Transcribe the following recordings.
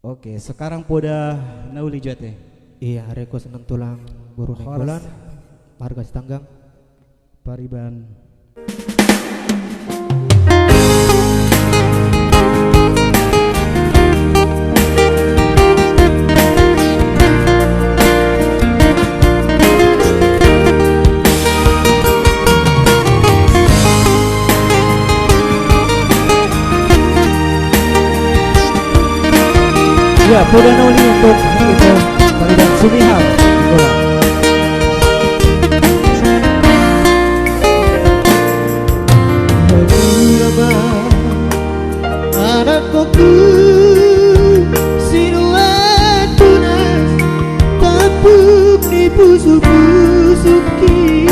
Oke, sekarang poda nauli jate. Iya, reko seneng tulang buru nenggolan, harga setanggang. Pariban. Ya, poda nauli untuk itu Pariban Sumihang bola. Anak koku sinuan tunas tapuk di busuk-busuki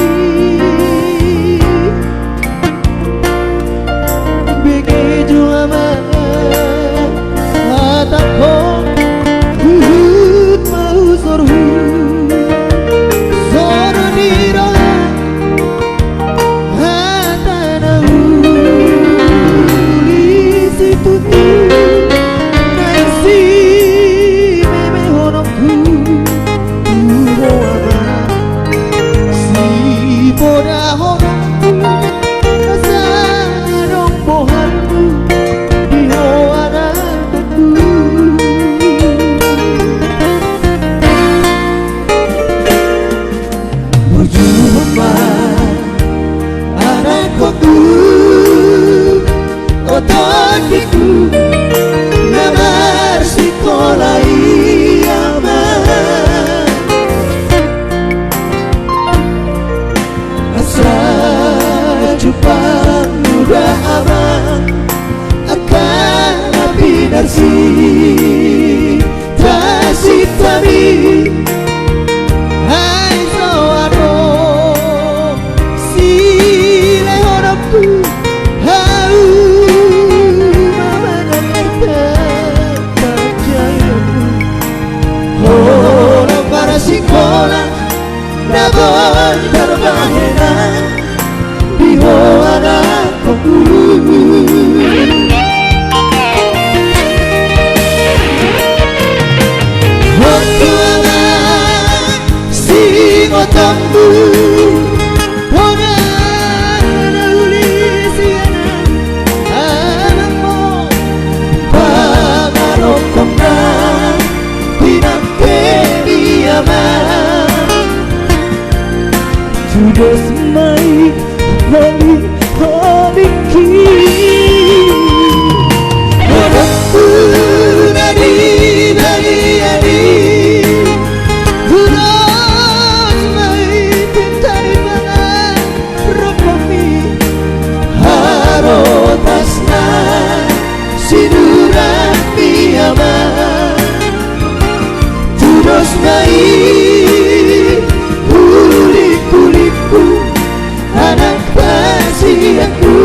begitu amat hatakong huhut mau sorhu soroniro hatanahu tutu nasi meme honongku uro ama si boda honongku rasa dong bohanmu di anakku berjumpa anakku otakiku namar sekolah iaman asa jumpa muda aman akan api narsi tasik tami hai soano si lehorapku sekolah naboy terbahenan biho anakku waktu anak sing otakmu poda nauli sianan anakmu pangarokongna sudah semai holiki anakku nadi sudah semai tentari mana rokomi harotasna sinuran piaman sudah semai anak pasianku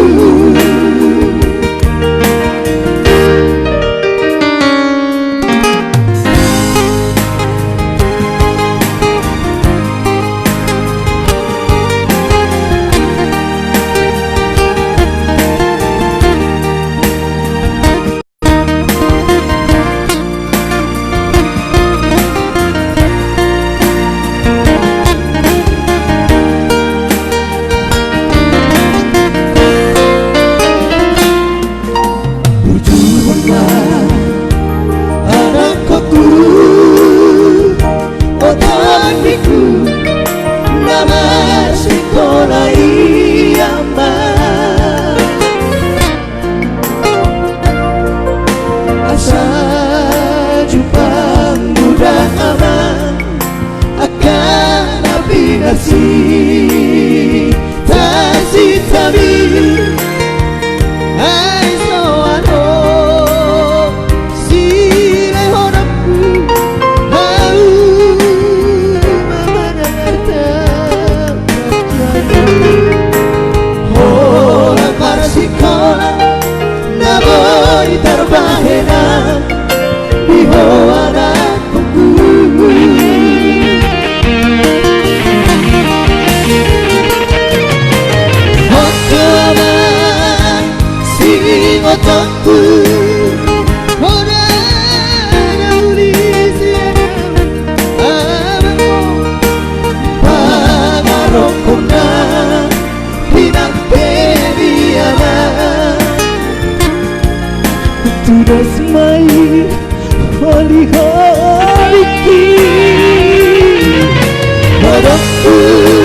otakku ora ku